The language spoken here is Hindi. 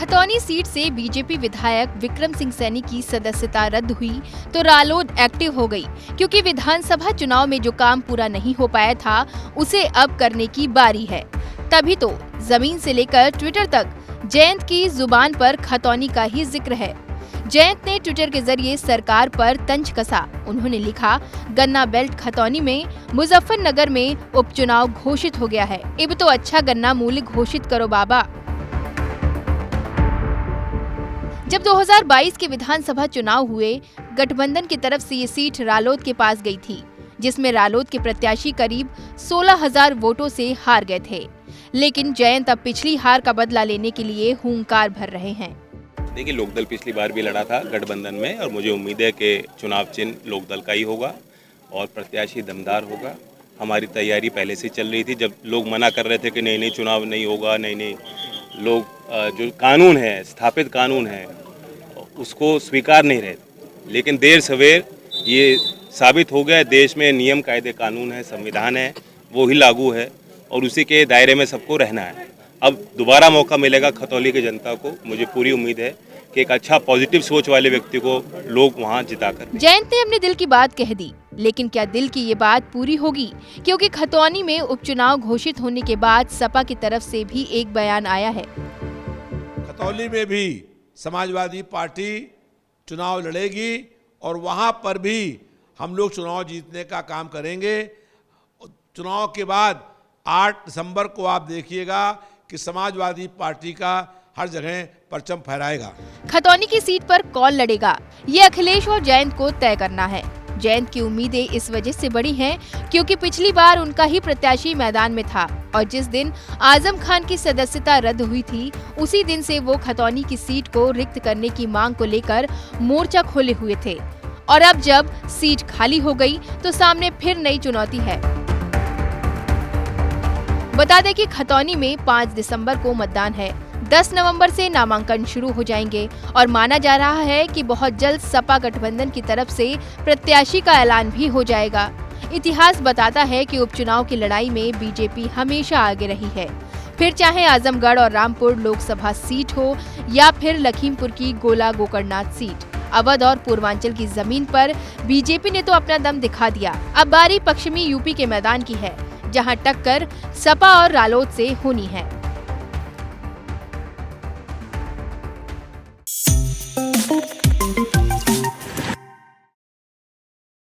खतौनी सीट से बीजेपी विधायक विक्रम सिंह सैनी की सदस्यता रद्द हुई तो रालोद एक्टिव हो गई, क्योंकि विधानसभा चुनाव में जो काम पूरा नहीं हो पाया था उसे अब करने की बारी है। तभी तो जमीन से लेकर ट्विटर तक जयंत की जुबान पर खतौनी का ही जिक्र है। जयंत ने ट्विटर के जरिए सरकार पर तंज कसा। उन्होंने लिखा, गन्ना बेल्ट खतौनी में मुजफ्फरनगर में उपचुनाव घोषित हो गया है, अब तो अच्छा गन्ना मूल्य घोषित करो बाबा। जब 2022 के विधानसभा चुनाव हुए, गठबंधन की तरफ से ये सीट रालोद के पास गई थी, जिसमें रालोद के प्रत्याशी करीब 16,000 वोटों से हार गए थे। लेकिन जयंत अब पिछली हार का बदला लेने के लिए हुंकार भर रहे हैं। देखिए, लोकदल पिछली बार भी लड़ा था गठबंधन में और मुझे उम्मीद है कि चुनाव चिन्ह लोकदल का ही होगा और प्रत्याशी दमदार होगा। हमारी तैयारी पहले से चल रही थी। जब लोग मना कर रहे थे कि नहीं चुनाव नहीं होगा, नहीं लोग जो कानून है, स्थापित कानून है, उसको स्वीकार नहीं रहे। लेकिन देर सवेर ये साबित हो गया, देश में नियम कायदे कानून है, संविधान है, वो ही लागू है और उसी के दायरे में सबको रहना है। अब दोबारा मौका मिलेगा खतौली की जनता को। मुझे पूरी उम्मीद है कि एक अच्छा पॉजिटिव सोच वाले व्यक्ति को लोग वहां जिताकर। जयंत ने अपने दिल की बात कह दी, लेकिन क्या दिल की ये बात पूरी होगी? क्योंकि खतौनी में उपचुनाव घोषित होने के बाद सपा की तरफ से भी एक बयान आया है। खतौली में भी समाजवादी पार्टी चुनाव लड़ेगी और वहां पर भी हम लोग चुनाव जीतने का काम करेंगे। चुनाव के बाद 8 दिसंबर को आप देखिएगा कि समाजवादी पार्टी का हर जगह परचम फहराएगा। खतौनी की सीट पर कौन लड़ेगा, ये अखिलेश और जयंत को तय करना है। जयंत की उम्मीदें इस वजह से बड़ी हैं क्योंकि पिछली बार उनका ही प्रत्याशी मैदान में था और जिस दिन आजम खान की सदस्यता रद्द हुई थी, उसी दिन से वो खतौनी की सीट को रिक्त करने की मांग को लेकर मोर्चा खोले हुए थे। और अब जब सीट खाली हो गई तो सामने फिर नई चुनौती है। बता दें कि खतौनी में 5 दिसंबर को मतदान है। 10 नवंबर से नामांकन शुरू हो जाएंगे और माना जा रहा है कि बहुत जल्द सपा गठबंधन की तरफ से प्रत्याशी का ऐलान भी हो जाएगा। इतिहास बताता है कि उपचुनाव की लड़ाई में बीजेपी हमेशा आगे रही है, फिर चाहे आजमगढ़ और रामपुर लोकसभा सीट हो या फिर लखीमपुर की गोला गोकर्णनाथ सीट। अवध और पूर्वांचल की जमीन पर बीजेपी ने तो अपना दम दिखा दिया। अब बारी पश्चिमी यूपी के मैदान की है, जहां टक्कर सपा और रालोद से होनी है।